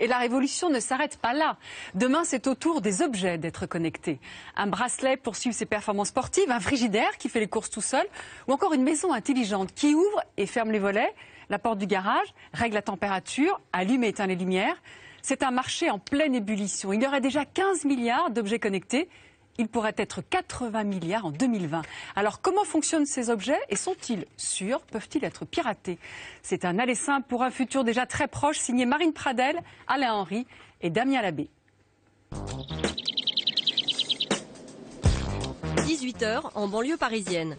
Et la révolution ne s'arrête pas là. Demain, c'est au tour des objets d'être connectés. Un bracelet pour suivre ses performances sportives, un frigidaire qui fait les courses tout seul, ou encore une maison intelligente qui ouvre et ferme les volets, la porte du garage, règle la température, allume et éteint les lumières. C'est un marché en pleine ébullition. Il y aurait déjà 15 milliards d'objets connectés. Il pourrait être 80 milliards en 2020. Alors comment fonctionnent ces objets et sont-ils sûrs? Peuvent-ils être piratés? C'est un aller simple pour un futur déjà très proche, signé Marine Pradel, Alain Henry et Damien Labbé. 18h en banlieue parisienne.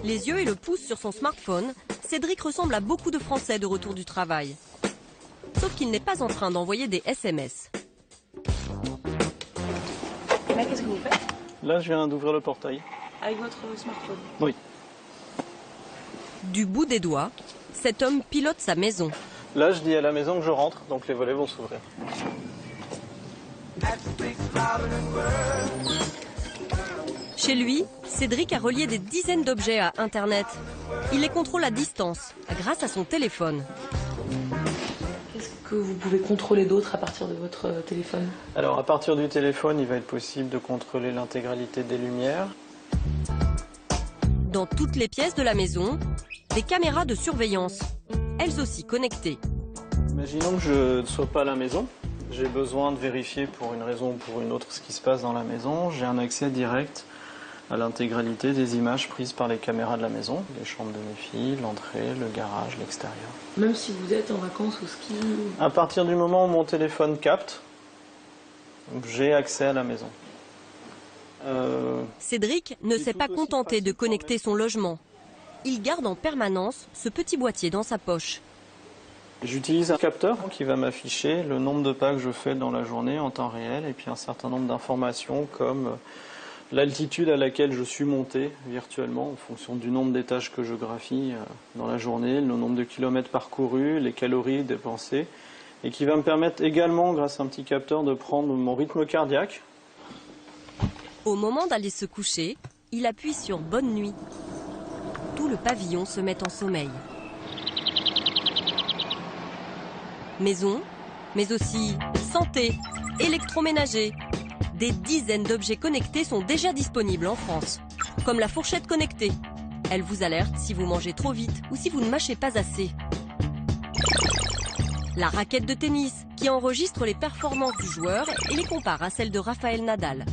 Les yeux et le pouce sur son smartphone, Cédric ressemble à beaucoup de Français de retour du travail. Sauf qu'il n'est pas en train d'envoyer des SMS. Là, qu'est-ce que vous faites? Là, je viens d'ouvrir le portail. Avec votre smartphone? Oui. Du bout des doigts, cet homme pilote sa maison. Là, je dis à la maison que je rentre, donc les volets vont s'ouvrir. Chez lui, Cédric a relié des dizaines d'objets à Internet. Il les contrôle à distance, grâce à son téléphone. Qu'est-ce que vous pouvez contrôler d'autre à partir de votre téléphone? Alors, à partir du téléphone, il va être possible de contrôler l'intégralité des lumières. Dans toutes les pièces de la maison, des caméras de surveillance, elles aussi connectées. Imaginons que je ne sois pas à la maison. J'ai besoin de vérifier pour une raison ou pour une autre ce qui se passe dans la maison. J'ai un accès direct à l'intégralité des images prises par les caméras de la maison. Les chambres de mes filles, l'entrée, le garage, l'extérieur. Même si vous êtes en vacances au ski? À partir du moment où mon téléphone capte, j'ai accès à la maison. Cédric ne s'est pas contenté de connecter son logement. Il garde en permanence ce petit boîtier dans sa poche. J'utilise un capteur qui va m'afficher le nombre de pas que je fais dans la journée en temps réel et puis un certain nombre d'informations comme l'altitude à laquelle je suis monté virtuellement en fonction du nombre d'étages que je graphie dans la journée, le nombre de kilomètres parcourus, les calories dépensées et qui va me permettre également, grâce à un petit capteur, de prendre mon rythme cardiaque. Au moment d'aller se coucher, il appuie sur Bonne nuit. Tout le pavillon se met en sommeil. Maison, mais aussi santé, électroménager. Des dizaines d'objets connectés sont déjà disponibles en France, comme la fourchette connectée. Elle vous alerte si vous mangez trop vite ou si vous ne mâchez pas assez. La raquette de tennis, qui enregistre les performances du joueur et les compare à celles de Rafael Nadal.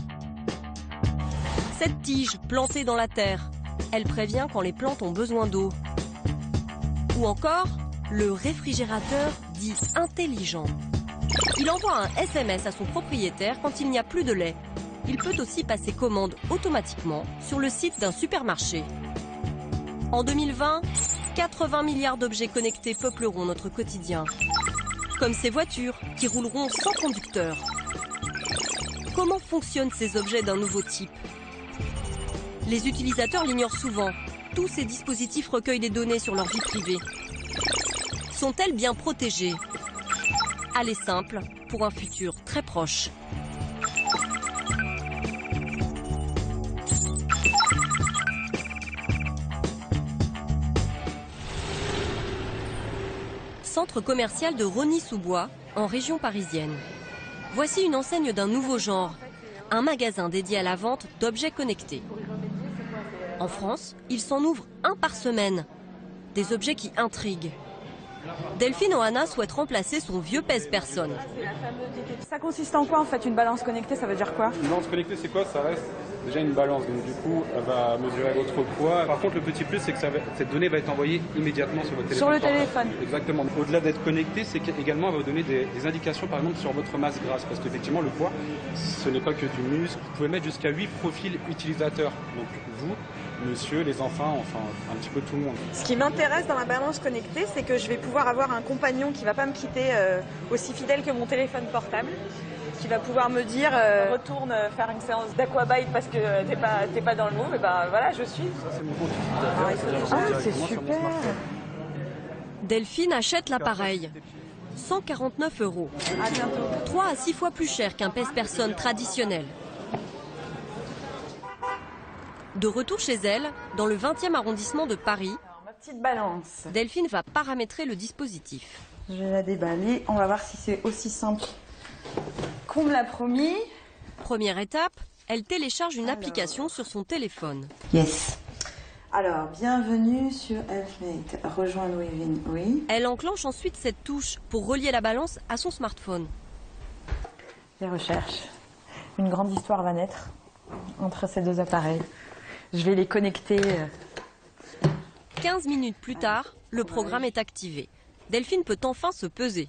Cette tige plantée dans la terre, elle prévient quand les plantes ont besoin d'eau. Ou encore, le réfrigérateur dit intelligent. Il envoie un SMS à son propriétaire quand il n'y a plus de lait. Il peut aussi passer commande automatiquement sur le site d'un supermarché. En 2020, 80 milliards d'objets connectés peupleront notre quotidien. Comme ces voitures qui rouleront sans conducteur. Comment fonctionnent ces objets d'un nouveau type? Les utilisateurs l'ignorent souvent. Tous ces dispositifs recueillent des données sur leur vie privée. Sont-elles bien protégées? Allez simple pour un futur très proche. Centre commercial de Rosny-sous-Bois, en région parisienne. Voici une enseigne d'un nouveau genre, un magasin dédié à la vente d'objets connectés. En France, il s'en ouvre un par semaine. Des objets qui intriguent. Delphine Ohana souhaite remplacer son vieux pèse-personne. Ça consiste en quoi en fait une balance connectée, ça veut dire quoi? Une balance connectée c'est quoi? Ça reste déjà une balance, donc du coup elle va mesurer votre poids. Par contre le petit plus c'est que cette donnée va être envoyée immédiatement sur votre téléphone. Sur le téléphone? Exactement. Au-delà d'être connecté, c'est qu'également elle va vous donner des indications par exemple sur votre masse grasse. Parce qu'effectivement le poids, ce n'est pas que du muscle. Vous pouvez mettre jusqu'à 8 profils utilisateurs. Donc vous, monsieur, les enfants, enfin un petit peu tout le monde. Ce qui m'intéresse dans la balance connectée, c'est que je vais pouvoir avoir un compagnon qui ne va pas me quitter aussi fidèle que mon téléphone portable, qui va pouvoir me dire retourne faire une séance d'aquabike parce que t'es pas dans le move, et ben voilà, je suis. C'est super. Delphine achète l'appareil. 149 €. À bientôt. 3 à 6 fois plus cher qu'un pèse-personne traditionnel. De retour chez elle, dans le 20e arrondissement de Paris, Alors, ma petite balance. Delphine va paramétrer le dispositif. Je vais la déballer. On va voir si c'est aussi simple qu'on me l'a promis. Première étape, elle télécharge une application sur son téléphone. Yes. Alors, bienvenue sur Helpmate. Rejoindre Wavin, oui. Elle enclenche ensuite cette touche pour relier la balance à son smartphone. Les recherches. Une grande histoire va naître entre ces deux appareils. Je vais les connecter. 15 minutes plus tard, le programme est activé. Delphine peut enfin se peser.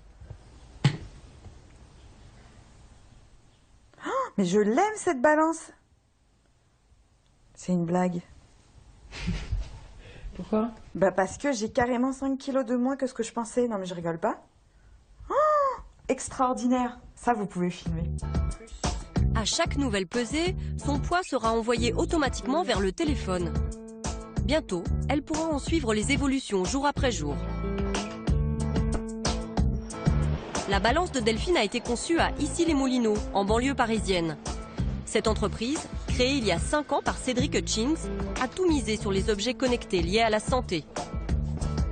Oh, mais je l'aime cette balance. C'est une blague. Pourquoi? Bah parce que j'ai carrément 5 kilos de moins que ce que je pensais. Non mais je rigole pas. Oh, extraordinaire. Ça vous pouvez filmer. À chaque nouvelle pesée, son poids sera envoyé automatiquement vers le téléphone. Bientôt, elle pourra en suivre les évolutions jour après jour. La balance de Delphine a été conçue à Issy-les-Moulineaux, en banlieue parisienne. Cette entreprise, créée il y a 5 ans par Cédric Hutchings, a tout misé sur les objets connectés liés à la santé.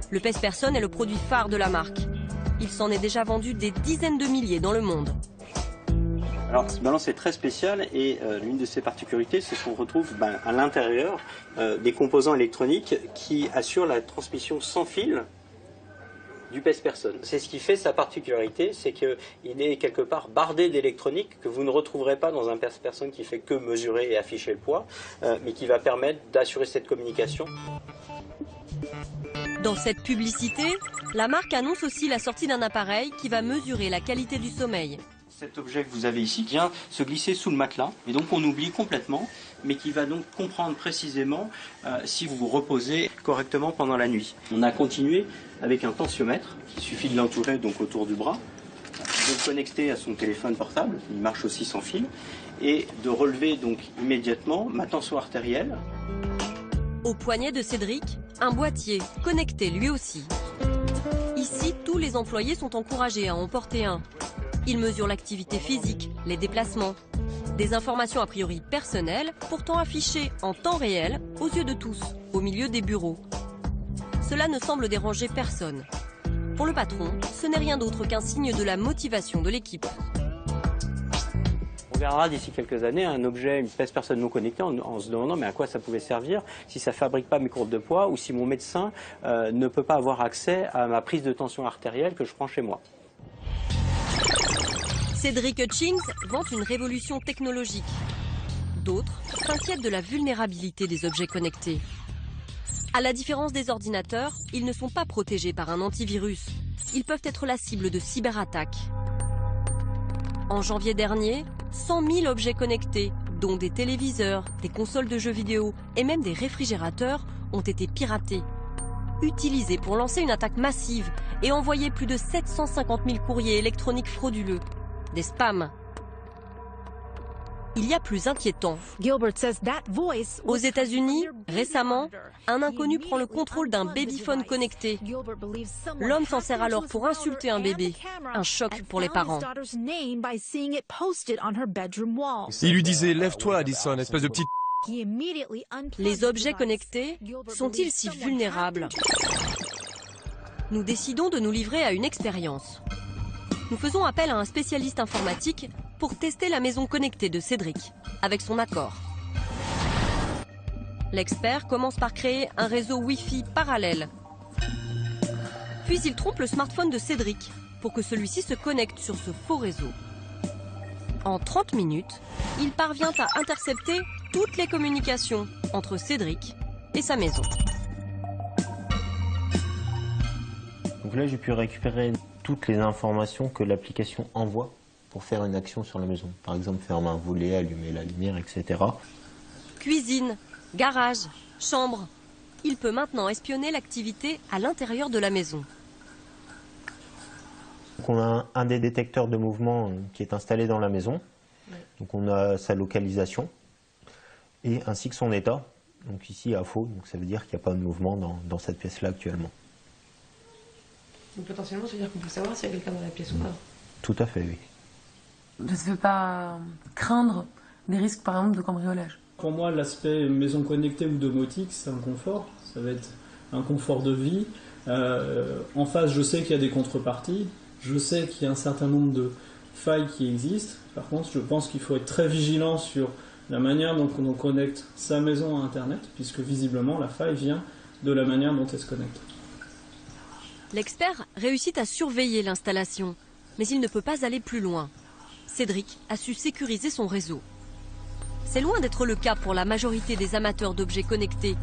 Le pèse-personne est le produit phare de la marque. Il s'en est déjà vendu des dizaines de milliers dans le monde. Alors, cette balance est très spéciale et l'une de ses particularités, c'est qu'on retrouve à l'intérieur des composants électroniques qui assurent la transmission sans fil du pèse-personne. C'est ce qui fait sa particularité, c'est qu'il est quelque part bardé d'électronique que vous ne retrouverez pas dans un pèse-personne qui fait que mesurer et afficher le poids, mais qui va permettre d'assurer cette communication. Dans cette publicité, la marque annonce aussi la sortie d'un appareil qui va mesurer la qualité du sommeil. Cet objet que vous avez ici vient se glisser sous le matelas, et donc on oublie complètement, mais qui va donc comprendre précisément si vous vous reposez correctement pendant la nuit. On a continué avec un tensiomètre, il suffit de l'entourer donc autour du bras, de le connecter à son téléphone portable, il marche aussi sans fil, et de relever donc immédiatement ma tension artérielle. Au poignet de Cédric, un boîtier connecté lui aussi. Ici, tous les employés sont encouragés à en porter un. Il mesure l'activité physique, les déplacements. Des informations a priori personnelles, pourtant affichées en temps réel, aux yeux de tous, au milieu des bureaux. Cela ne semble déranger personne. Pour le patron, ce n'est rien d'autre qu'un signe de la motivation de l'équipe. On verra d'ici quelques années un objet, une pèse-personne non connectée en se demandant mais à quoi ça pouvait servir si ça ne fabrique pas mes courbes de poids ou si mon médecin ne peut pas avoir accès à ma prise de tension artérielle que je prends chez moi. Cédric Hutchings vante une révolution technologique. D'autres s'inquiètent de la vulnérabilité des objets connectés. À la différence des ordinateurs, ils ne sont pas protégés par un antivirus. Ils peuvent être la cible de cyberattaques. En janvier dernier, 100 000 objets connectés, dont des téléviseurs, des consoles de jeux vidéo et même des réfrigérateurs, ont été piratés. Utilisés pour lancer une attaque massive et envoyer plus de 750 000 courriers électroniques frauduleux. Des spams. Il y a plus inquiétant. Aux États-Unis, récemment, un inconnu prend le contrôle d'un babyphone connecté. L'homme s'en sert alors pour insulter un bébé. Un choc pour les parents. Il lui disait « Lève-toi, Addison, espèce de petite... » Les objets connectés sont-ils si vulnérables? Nous décidons de nous livrer à une expérience. Nous faisons appel à un spécialiste informatique pour tester la maison connectée de Cédric, avec son accord. L'expert commence par créer un réseau Wi-Fi parallèle. Puis il trompe le smartphone de Cédric pour que celui-ci se connecte sur ce faux réseau. En 30 minutes, il parvient à intercepter toutes les communications entre Cédric et sa maison. Donc là, j'ai pu récupérer toutes les informations que l'application envoie pour faire une action sur la maison. Par exemple, fermer un volet, allumer la lumière, etc. Cuisine, garage, chambre. Il peut maintenant espionner l'activité à l'intérieur de la maison. Donc on a un des détecteurs de mouvement qui est installé dans la maison. Donc on a sa localisation et ainsi que son état. Donc ici à faux, donc ça veut dire qu'il n'y a pas de mouvement dans cette pièce-là actuellement. Donc potentiellement, ça veut dire qu'on peut savoir s'il y a quelqu'un dans la pièce ou pas. Tout à fait, oui. Ça ne fait pas craindre des risques, par exemple, de cambriolage. Pour moi, l'aspect maison connectée ou domotique, c'est un confort. Ça va être un confort de vie, En face, je sais qu'il y a des contreparties, je sais qu'il y a un certain nombre de failles qui existent. Par contre, je pense qu'il faut être très vigilant sur la manière dont on connecte sa maison à Internet, puisque visiblement la faille vient de la manière dont elle se connecte. L'expert réussit à surveiller l'installation, mais il ne peut pas aller plus loin. Cédric a su sécuriser son réseau. C'est loin d'être le cas pour la majorité des amateurs d'objets connectés.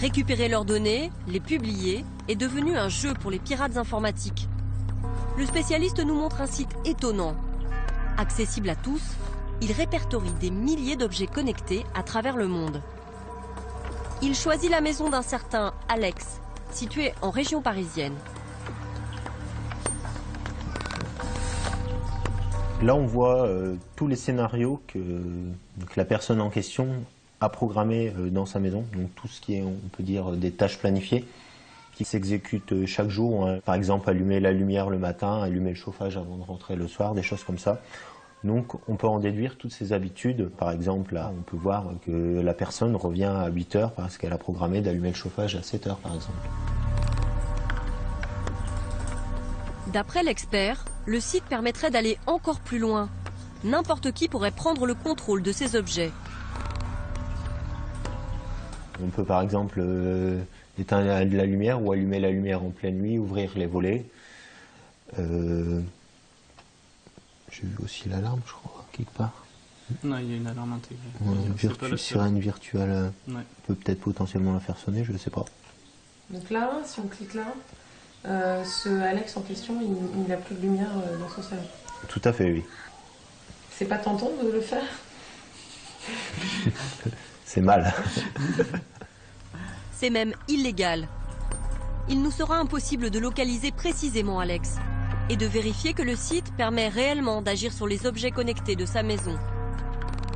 Récupérer leurs données, les publier, est devenu un jeu pour les pirates informatiques. Le spécialiste nous montre un site étonnant. Accessible à tous, il répertorie des milliers d'objets connectés à travers le monde. Il choisit la maison d'un certain Alex, situé en région parisienne. Là, on voit tous les scénarios que la personne en question a programmés dans sa maison. Donc tout ce qui est, on peut dire, des tâches planifiées qui s'exécutent chaque jour. Par exemple, allumer la lumière le matin, allumer le chauffage avant de rentrer le soir, des choses comme ça. Donc on peut en déduire toutes ces habitudes. Par exemple, là, on peut voir que la personne revient à 8 heures parce qu'elle a programmé d'allumer le chauffage à 7 heures, par exemple. D'après l'expert, le site permettrait d'aller encore plus loin. N'importe qui pourrait prendre le contrôle de ces objets. On peut par exemple éteindre la lumière ou allumer la lumière en pleine nuit, ouvrir les volets. J'ai vu aussi l'alarme, je crois, quelque part. Non, il y a une alarme intégrée. Ouais, sirène virtuelle ouais. Peut peut-être potentiellement la faire sonner, je ne sais pas. Donc là, si on clique là, ce Alex en question, il n'a plus de lumière dans son salon. Tout à fait, oui. C'est pas tentant de le faire? C'est mal. C'est même illégal. Il nous sera impossible de localiser précisément Alex et de vérifier que le site permet réellement d'agir sur les objets connectés de sa maison.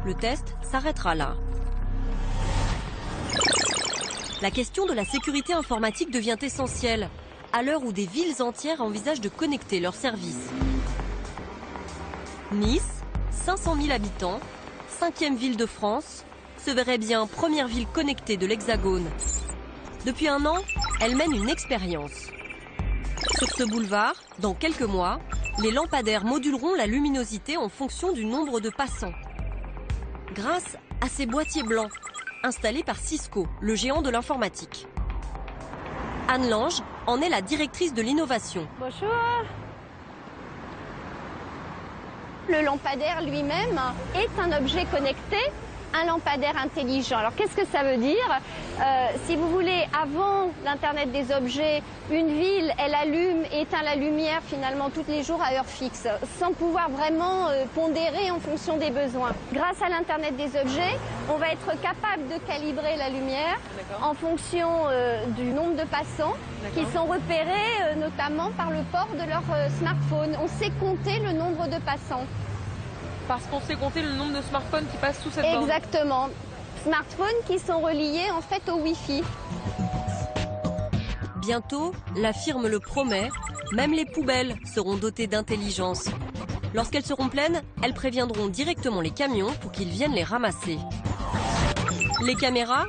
Le test s'arrêtera là. La question de la sécurité informatique devient essentielle à l'heure où des villes entières envisagent de connecter leurs services. Nice, 500 000 habitants, 5e ville de France, se verrait bien première ville connectée de l'Hexagone. Depuis un an, elle mène une expérience. Sur ce boulevard, dans quelques mois, les lampadaires moduleront la luminosité en fonction du nombre de passants. Grâce à ces boîtiers blancs, installés par Cisco, le géant de l'informatique. Anne Lange en est la directrice de l'innovation. Bonjour. Le lampadaire lui-même est un objet connecté, un lampadaire intelligent. Alors qu'est-ce que ça veut dire? Si vous voulez, avant l'Internet des objets, une ville, elle allume et éteint la lumière finalement tous les jours à heure fixe, sans pouvoir vraiment pondérer en fonction des besoins. Grâce à l'Internet des objets, on va être capable de calibrer la lumière en fonction du nombre de passants qui sont repérés notamment par le port de leur smartphone. On sait compter le nombre de passants. Parce qu'on sait compter le nombre de smartphones qui passent sous cette borne. Exactement. Smartphones qui sont reliés en fait au Wi-Fi. Bientôt, la firme le promet, même les poubelles seront dotées d'intelligence. Lorsqu'elles seront pleines, elles préviendront directement les camions pour qu'ils viennent les ramasser. Les caméras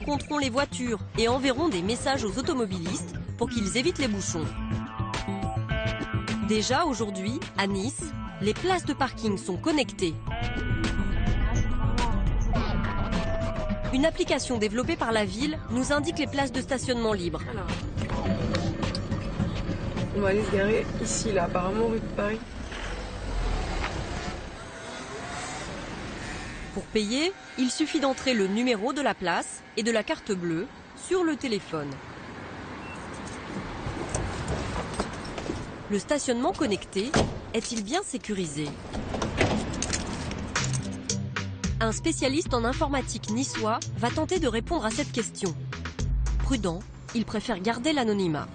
compteront les voitures et enverront des messages aux automobilistes pour qu'ils évitent les bouchons. Déjà aujourd'hui, à Nice, les places de parking sont connectées. Une application développée par la ville nous indique les places de stationnement libres. Alors, on va aller se garer ici, là, apparemment rue de Paris. Pour payer, il suffit d'entrer le numéro de la place et de la carte bleue sur le téléphone. Le stationnement connecté est-il bien sécurisé? Un spécialiste en informatique niçois va tenter de répondre à cette question. Prudent, il préfère garder l'anonymat.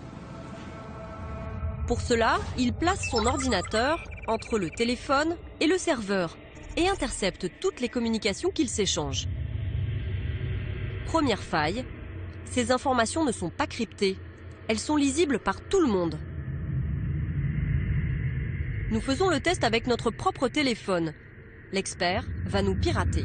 Pour cela, il place son ordinateur entre le téléphone et le serveur et intercepte toutes les communications qu'ils s'échangent. Première faille, ces informations ne sont pas cryptées. Elles sont lisibles par tout le monde. Nous faisons le test avec notre propre téléphone. L'expert va nous pirater.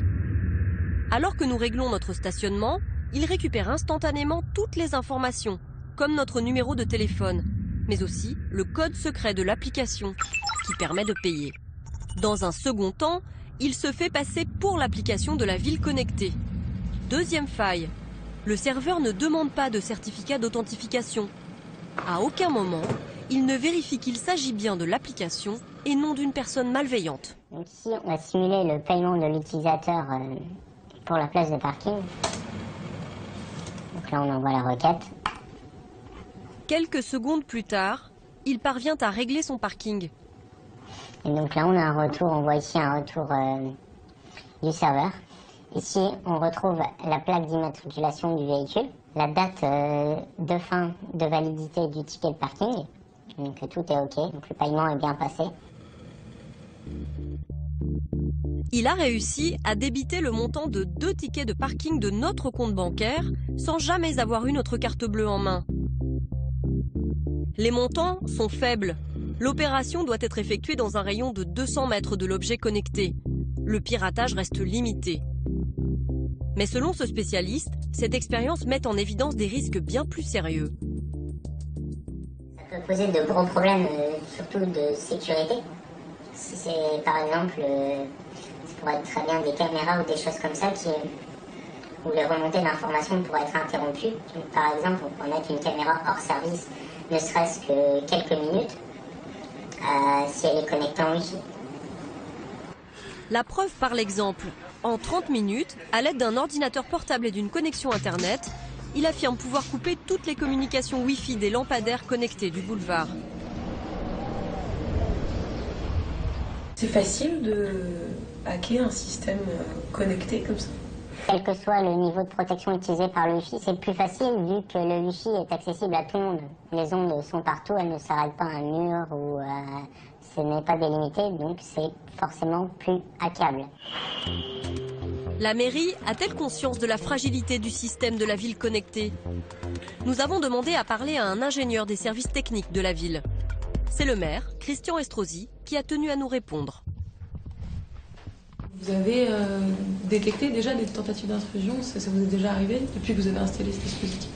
Alors que nous réglons notre stationnement, il récupère instantanément toutes les informations, comme notre numéro de téléphone, mais aussi le code secret de l'application qui permet de payer. Dans un second temps, il se fait passer pour l'application de la ville connectée. Deuxième faille, le serveur ne demande pas de certificat d'authentification. À aucun moment, il ne vérifie qu'il s'agit bien de l'application et non d'une personne malveillante. Donc ici, on va simuler le paiement de l'utilisateur pour la place de parking. Donc là, on envoie la requête. Quelques secondes plus tard, il parvient à régler son parking. Et donc là, on a un retour, on voit ici un retour du serveur. Ici, on retrouve la plaque d'immatriculation du véhicule, la date de fin de validité du ticket de parking. Donc tout est OK, donc le paiement est bien passé. Il a réussi à débiter le montant de 2 tickets de parking de notre compte bancaire sans jamais avoir eu notre carte bleue en main. Les montants sont faibles. L'opération doit être effectuée dans un rayon de 200 mètres de l'objet connecté. Le piratage reste limité. Mais selon ce spécialiste, cette expérience met en évidence des risques bien plus sérieux. Ça peut poser de gros problèmes, surtout de sécurité. Si c'est par exemple, ça pourrait être très bien des caméras ou des choses comme ça où les remontées d'informations pourraient être interrompues. Donc, par exemple, on peut mettre une caméra hors service, ne serait-ce que quelques minutes, si elle est connectée en Wi-Fi. La preuve par l'exemple. En 30 minutes, à l'aide d'un ordinateur portable et d'une connexion Internet, il affirme pouvoir couper toutes les communications Wi-Fi des lampadaires connectés du boulevard. C'est facile de hacker un système connecté comme ça? Quel que soit le niveau de protection utilisé par le Wi-Fi, c'est plus facile vu que le Wi-Fi est accessible à tout le monde. Les ondes sont partout, elles ne s'arrêtent pas à un mur ou ce n'est pas délimité, donc c'est forcément plus hackable. La mairie a-t-elle conscience de la fragilité du système de la ville connectée? Nous avons demandé à parler à un ingénieur des services techniques de la ville. C'est le maire, Christian Estrosi, qui a tenu à nous répondre. Vous avez détecté déjà des tentatives d'intrusion? Ça vous est déjà arrivé depuis que vous avez installé ce dispositif?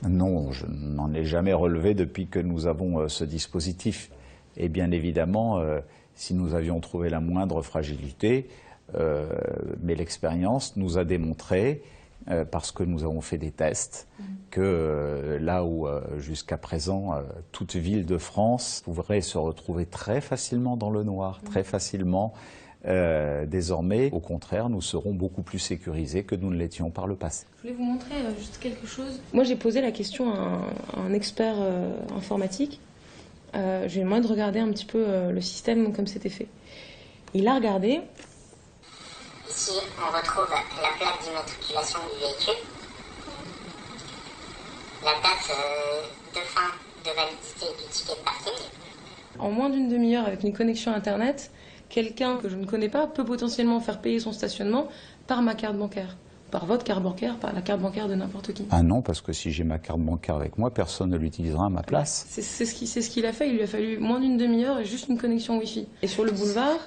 Non, je n'en ai jamais relevé depuis que nous avons ce dispositif. Et bien évidemment, si nous avions trouvé la moindre fragilité, mais l'expérience nous a démontré, parce que nous avons fait des tests, que là où jusqu'à présent toute ville de France pourrait se retrouver très facilement dans le noir, très facilement, désormais, au contraire, nous serons beaucoup plus sécurisés que nous ne l'étions par le passé. Je voulais vous montrer juste quelque chose. Moi, j'ai posé la question à un expert informatique. Je lui ai demandé de regarder un petit peu le système comme c'était fait. Il a regardé. Ici, on retrouve la plaque d'immatriculation du véhicule, la date de fin de validité du ticket de parking. En moins d'une demi-heure, avec une connexion Internet, quelqu'un que je ne connais pas peut potentiellement faire payer son stationnement par ma carte bancaire, par votre carte bancaire, par la carte bancaire de n'importe qui. Ah non, parce que si j'ai ma carte bancaire avec moi, personne ne l'utilisera à ma place. C'est ce qu'il a fait, il lui a fallu moins d'une demi-heure et juste une connexion Wi-Fi. Et sur le boulevard...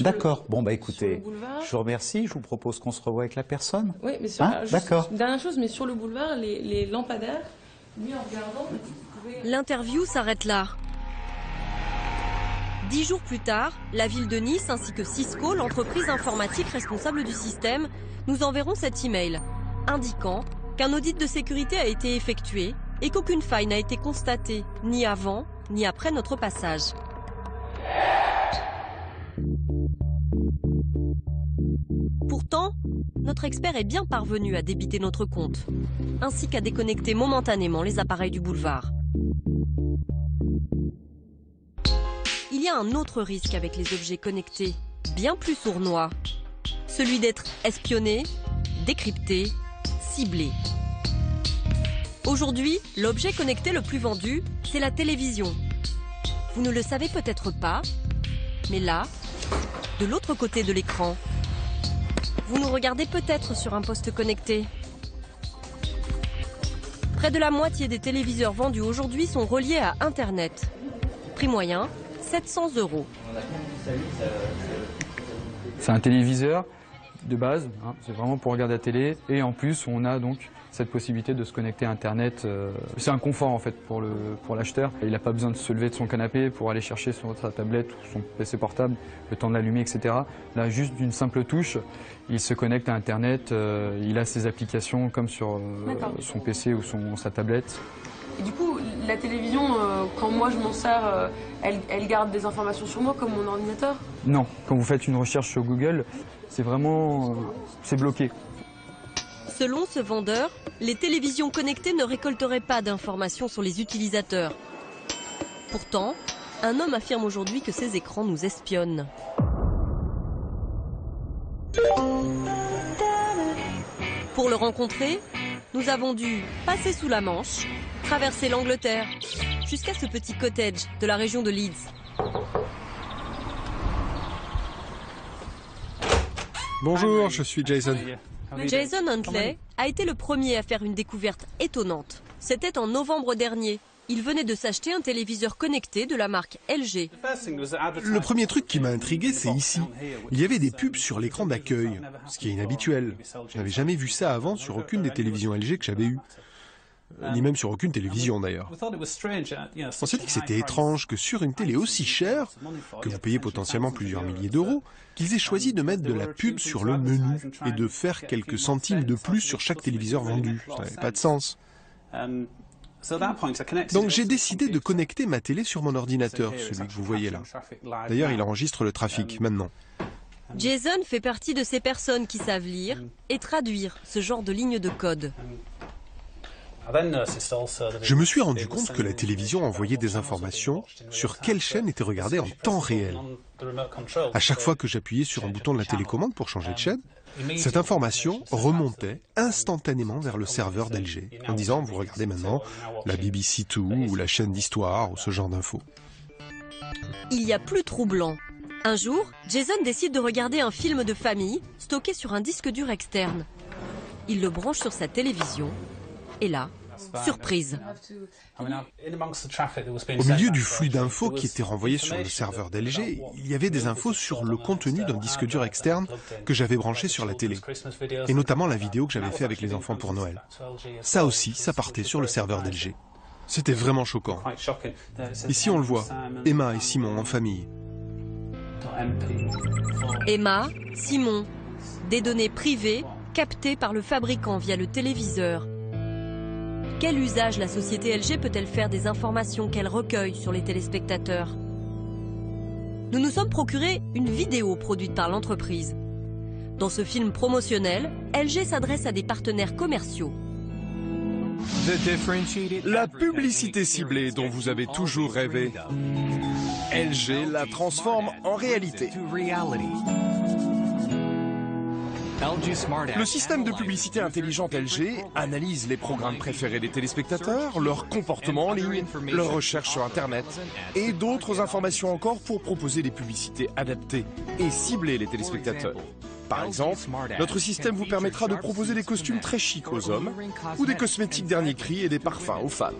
D'accord, bon bah écoutez, je vous remercie, je vous propose qu'on se revoie avec la personne. Oui, mais sur, d'accord. Dernière chose, mais sur le boulevard, les lampadaires, lui en regardant... L'interview s'arrête là. 10 jours plus tard, la ville de Nice ainsi que Cisco, l'entreprise informatique responsable du système, nous enverront cet email indiquant qu'un audit de sécurité a été effectué et qu'aucune faille n'a été constatée ni avant ni après notre passage. Pourtant, notre expert est bien parvenu à débiter notre compte, ainsi qu'à déconnecter momentanément les appareils du boulevard. Il y a un autre risque avec les objets connectés, bien plus sournois, celui d'être espionné, décrypté, ciblé. Aujourd'hui, l'objet connecté le plus vendu, c'est la télévision. Vous ne le savez peut-être pas, mais là, de l'autre côté de l'écran, vous nous regardez peut-être sur un poste connecté. Près de la moitié des téléviseurs vendus aujourd'hui sont reliés à Internet. Prix moyen, 700 €. C'est un téléviseur de base, hein, c'est vraiment pour regarder la télé. Et en plus, on a donc cette possibilité de se connecter à Internet. C'est un confort en fait pour l'acheteur. Il n'a pas besoin de se lever de son canapé pour aller chercher sa tablette ou son PC portable, le temps de l'allumer, etc. Là, juste d'une simple touche, il se connecte à Internet, il a ses applications comme sur son PC ou sa tablette. Et du coup, la télévision, quand moi je m'en sers, elle garde des informations sur moi comme mon ordinateur? Non, quand vous faites une recherche sur Google, c'est vraiment c'est bloqué. Selon ce vendeur, les télévisions connectées ne récolteraient pas d'informations sur les utilisateurs. Pourtant, un homme affirme aujourd'hui que ces écrans nous espionnent. Pour le rencontrer, nous avons dû passer sous la Manche, traverser l'Angleterre, jusqu'à ce petit cottage de la région de Leeds. Bonjour, je suis Jason. Jason Huntley a été le premier à faire une découverte étonnante. C'était en novembre dernier. Il venait de s'acheter un téléviseur connecté de la marque LG. Le premier truc qui m'a intrigué, c'est ici. Il y avait des pubs sur l'écran d'accueil, ce qui est inhabituel. Je n'avais jamais vu ça avant sur aucune des télévisions LG que j'avais eues. Ni même sur aucune télévision d'ailleurs. On s'est dit que c'était étrange que sur une télé aussi chère, que vous payez potentiellement plusieurs milliers d'euros, qu'ils aient choisi de mettre de la pub sur le menu et de faire quelques centimes de plus sur chaque téléviseur vendu. Ça n'avait pas de sens. Donc j'ai décidé de connecter ma télé sur mon ordinateur, celui que vous voyez là. D'ailleurs, il enregistre le trafic maintenant. Jason fait partie de ces personnes qui savent lire et traduire ce genre de lignes de code. Je me suis rendu compte que la télévision envoyait des informations sur quelle chaîne était regardée en temps réel. À chaque fois que j'appuyais sur un bouton de la télécommande pour changer de chaîne, cette information remontait instantanément vers le serveur d'LG, en disant « vous regardez maintenant la BBC Two ou la chaîne d'histoire ou ce genre d'infos ». Il y a plus troublant. Un jour, Jason décide de regarder un film de famille stocké sur un disque dur externe. Il le branche sur sa télévision. Et là, surprise. Au milieu du flux d'infos qui était renvoyé sur le serveur d'LG, il y avait des infos sur le contenu d'un disque dur externe que j'avais branché sur la télé. Et notamment la vidéo que j'avais fait avec les enfants pour Noël. Ça aussi, ça partait sur le serveur d'LG. C'était vraiment choquant. Ici, on le voit, Emma et Simon en famille. Emma, Simon, des données privées captées par le fabricant via le téléviseur. Quel usage la société LG peut-elle faire des informations qu'elle recueille sur les téléspectateurs? Nous nous sommes procuré une vidéo produite par l'entreprise. Dans ce film promotionnel, LG s'adresse à des partenaires commerciaux. La publicité ciblée dont vous avez toujours rêvé, LG la transforme en réalité. Le système de publicité intelligente LG analyse les programmes préférés des téléspectateurs, leur comportement en ligne, leurs recherches sur Internet et d'autres informations encore pour proposer des publicités adaptées et cibler les téléspectateurs. Par exemple, notre système vous permettra de proposer des costumes très chics aux hommes ou des cosmétiques dernier cri et des parfums aux femmes.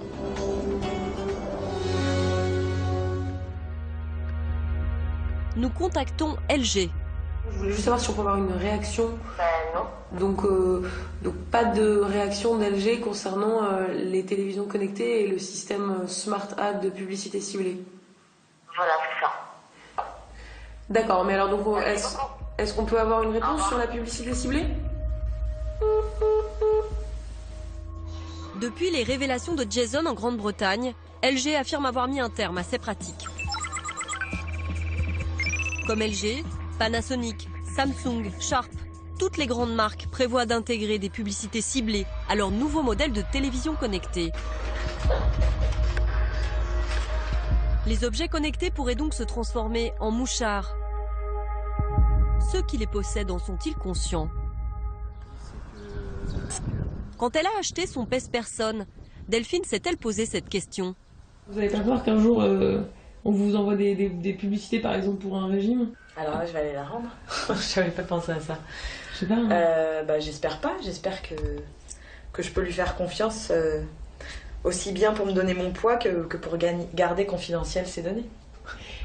Nous contactons LG. Je voulais juste savoir si on peut avoir une réaction. Non. Donc pas de réaction d'LG concernant les télévisions connectées et le système Smart Ad de publicité ciblée. Voilà, c'est ça. D'accord, mais alors donc est-ce qu'on peut avoir une réponse sur la publicité ciblée? Depuis les révélations de Jason en Grande-Bretagne, LG affirme avoir mis un terme à ces pratiques. Comme LG, Panasonic, Samsung, Sharp, toutes les grandes marques prévoient d'intégrer des publicités ciblées à leur nouveau modèle de télévision connectée. Les objets connectés pourraient donc se transformer en mouchards. Ceux qui les possèdent en sont-ils conscients? Quand elle a acheté son pèse-personne, Delphine s'est-elle posé cette question? Vous avez pas peur qu'un jour on vous envoie des publicités par exemple pour un régime? Alors là, je vais aller la rendre. J'avais pas pensé à ça. Je sais pas. J'espère pas. J'espère que je peux lui faire confiance aussi bien pour me donner mon poids que pour garder confidentielles ces données.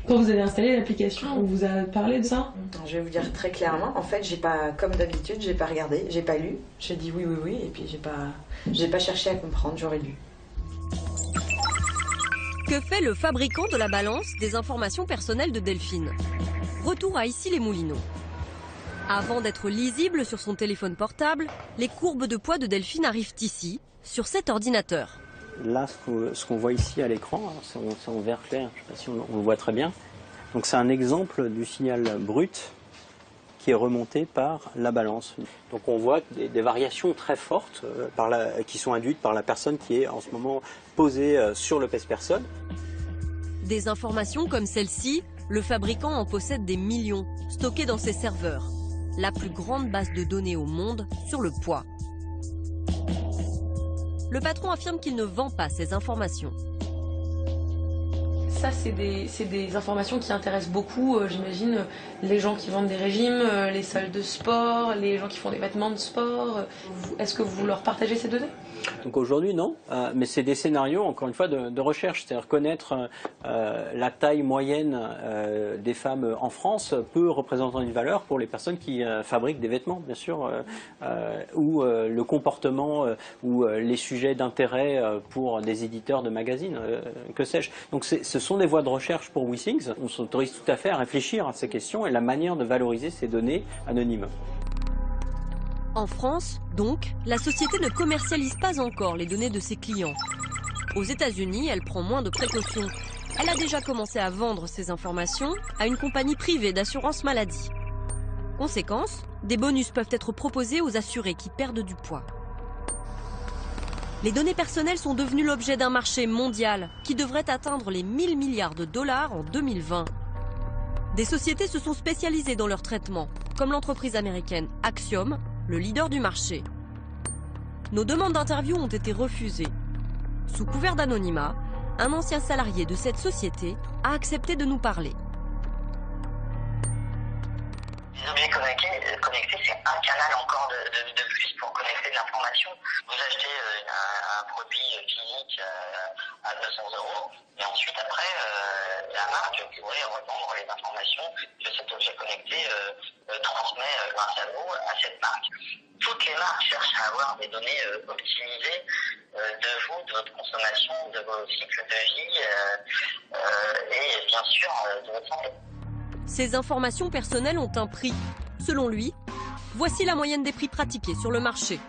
Quand vous avez installé l'application, on vous a parlé de ça? Je vais vous dire très clairement, en fait, j'ai pas, comme d'habitude, j'ai pas regardé, j'ai pas lu. J'ai dit oui, et puis j'ai pas cherché à comprendre, j'aurais lu. Que fait le fabricant de la balance des informations personnelles de Delphine? Retour à Issy-les-Moulineaux. Avant d'être lisible sur son téléphone portable, les courbes de poids de Delphine arrivent ici, sur cet ordinateur. Là, ce qu'on voit ici à l'écran, c'est en vert clair, je ne sais pas si on le voit très bien. Donc c'est un exemple du signal brut qui est remonté par la balance. Donc on voit des variations très fortes qui sont induites par la personne qui est en ce moment posée sur le pèse-personne. Des informations comme celle-ci, le fabricant en possède des millions, stockées dans ses serveurs. La plus grande base de données au monde sur le poids. Le patron affirme qu'il ne vend pas ces informations. Ça, c'est des informations qui intéressent beaucoup, j'imagine, les gens qui vendent des régimes, les salles de sport, les gens qui font des vêtements de sport. Est-ce que vous leur partagez ces données? Donc aujourd'hui, non, mais c'est des scénarios, encore une fois, de recherche. C'est-à-dire connaître la taille moyenne des femmes en France peut représenter une valeur pour les personnes qui fabriquent des vêtements, bien sûr, ou le comportement ou les sujets d'intérêt pour des éditeurs de magazines, que sais-je. Donc ce sont des voies de recherche pour WeThings. On s'autorise tout à fait à réfléchir à ces questions et la manière de valoriser ces données anonymes. En France, donc, la société ne commercialise pas encore les données de ses clients. Aux États-Unis, elle prend moins de précautions. Elle a déjà commencé à vendre ces informations à une compagnie privée d'assurance maladie. Conséquence, des bonus peuvent être proposés aux assurés qui perdent du poids. Les données personnelles sont devenues l'objet d'un marché mondial qui devrait atteindre les 1000 milliards de dollars en 2020. Des sociétés se sont spécialisées dans leur traitement, comme l'entreprise américaine Axiom, le leader du marché. Nos demandes d'interview ont été refusées. Sous couvert d'anonymat, un ancien salarié de cette société a accepté de nous parler. Les objets connectés, c'est un canal encore de plus pour connecter de l'information. Vous achetez un produit physique à 200 €, et ensuite après, la marque pourrait revendre les informations que cet objet connecté transmet grâce à vous à cette marque. Toutes les marques cherchent à avoir des données optimisées de vous, de votre consommation, de vos cycles de vie et bien sûr de votre santé. Ces informations personnelles ont un prix. Selon lui, voici la moyenne des prix pratiqués sur le marché.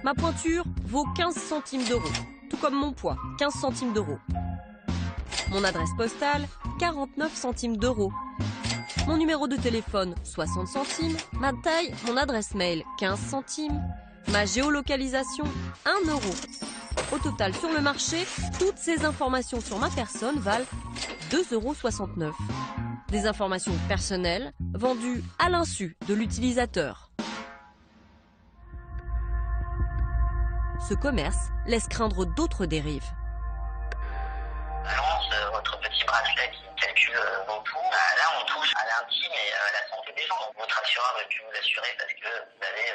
Ma pointure vaut 15 centimes d'euros, tout comme mon poids, 15 centimes d'euros. Mon adresse postale, 49 centimes d'euros. Mon numéro de téléphone, 60 centimes. Ma taille, mon adresse mail, 15 centimes. Ma géolocalisation, 1 euro. Au total, sur le marché, toutes ces informations sur ma personne valent 2,69 €. Des informations personnelles vendues à l'insu de l'utilisateur. Ce commerce laisse craindre d'autres dérives. Votre petit bracelet qui calcule vos pouls, là on touche à l'intime et à la santé des gens. Donc, votre assureur veut plus vous assurer parce que vous avez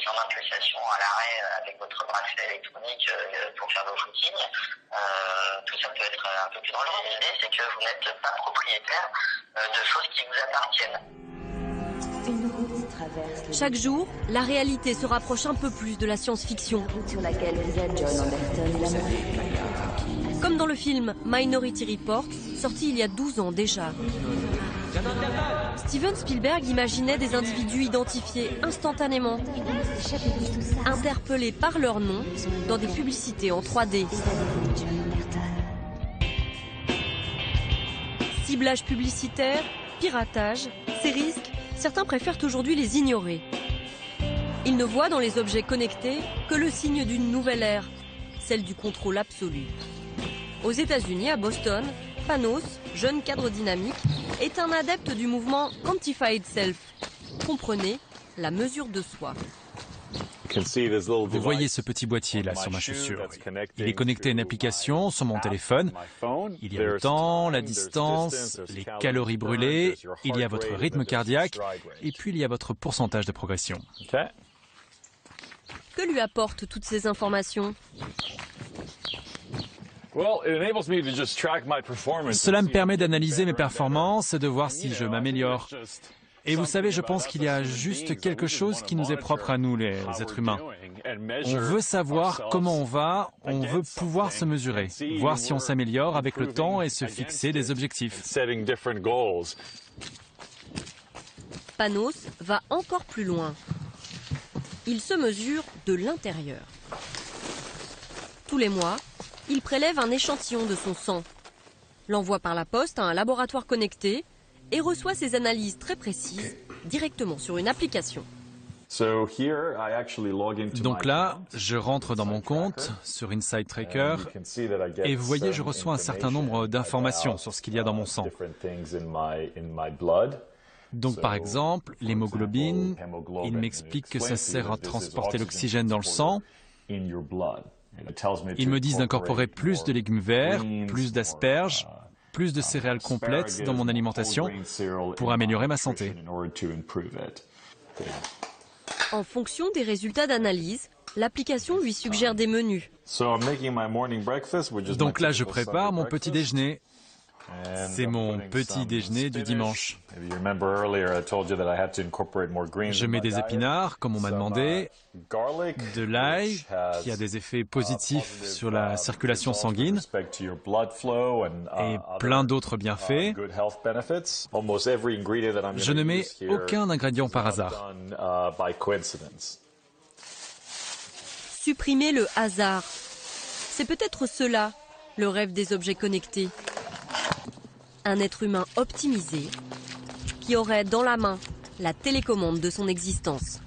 sûrement une pulsation à l'arrêt avec votre bracelet électronique pour faire vos footings. Tout ça peut être un peu plus dangereux. L'idée c'est que vous n'êtes pas propriétaire de choses qui vous appartiennent. Chaque jour, la réalité se rapproche un peu plus de la science-fiction. Comme dans le film Minority Report, sorti il y a 12 ans déjà. Steven Spielberg imaginait des individus identifiés instantanément, interpellés par leur nom dans des publicités en 3D. Ciblage publicitaire, piratage, ces risques, certains préfèrent aujourd'hui les ignorer. Ils ne voient dans les objets connectés que le signe d'une nouvelle ère, celle du contrôle absolu. Aux États-Unis, à Boston, Panos, jeune cadre dynamique, est un adepte du mouvement Quantified Self. Comprenez, la mesure de soi. Vous voyez ce petit boîtier là sur ma chaussure. Il est connecté à une application sur mon téléphone. Il y a le temps, la distance, les calories brûlées, il y a votre rythme cardiaque et puis il y a votre pourcentage de progression. Que lui apportent toutes ces informations ? Cela me permet d'analyser mes performances et de voir si je m'améliore. Et vous savez, je pense qu'il y a juste quelque chose qui nous est propre à nous, les êtres humains. On veut savoir comment on va, on veut pouvoir se mesurer, voir si on s'améliore avec le temps et se fixer des objectifs. Panos va encore plus loin. Il se mesure de l'intérieur. Tous les mois, il prélève un échantillon de son sang, l'envoie par la poste à un laboratoire connecté et reçoit ses analyses très précises directement sur une application. Donc là, je rentre dans mon compte sur Inside Tracker et vous voyez, je reçois un certain nombre d'informations sur ce qu'il y a dans mon sang. Donc par exemple, l'hémoglobine, il m'explique que ça sert à transporter l'oxygène dans le sang. Ils me disent d'incorporer plus de légumes verts, plus d'asperges, plus de céréales complètes dans mon alimentation pour améliorer ma santé. En fonction des résultats d'analyse, l'application lui suggère des menus. Donc là, je prépare mon petit déjeuner. C'est mon petit déjeuner du dimanche. Je mets des épinards, comme on m'a demandé, de l'ail, qui a des effets positifs sur la circulation sanguine, et plein d'autres bienfaits. Je ne mets aucun ingrédient par hasard. Supprimer le hasard. C'est peut-être cela, le rêve des objets connectés. Un être humain optimisé qui aurait dans la main la télécommande de son existence.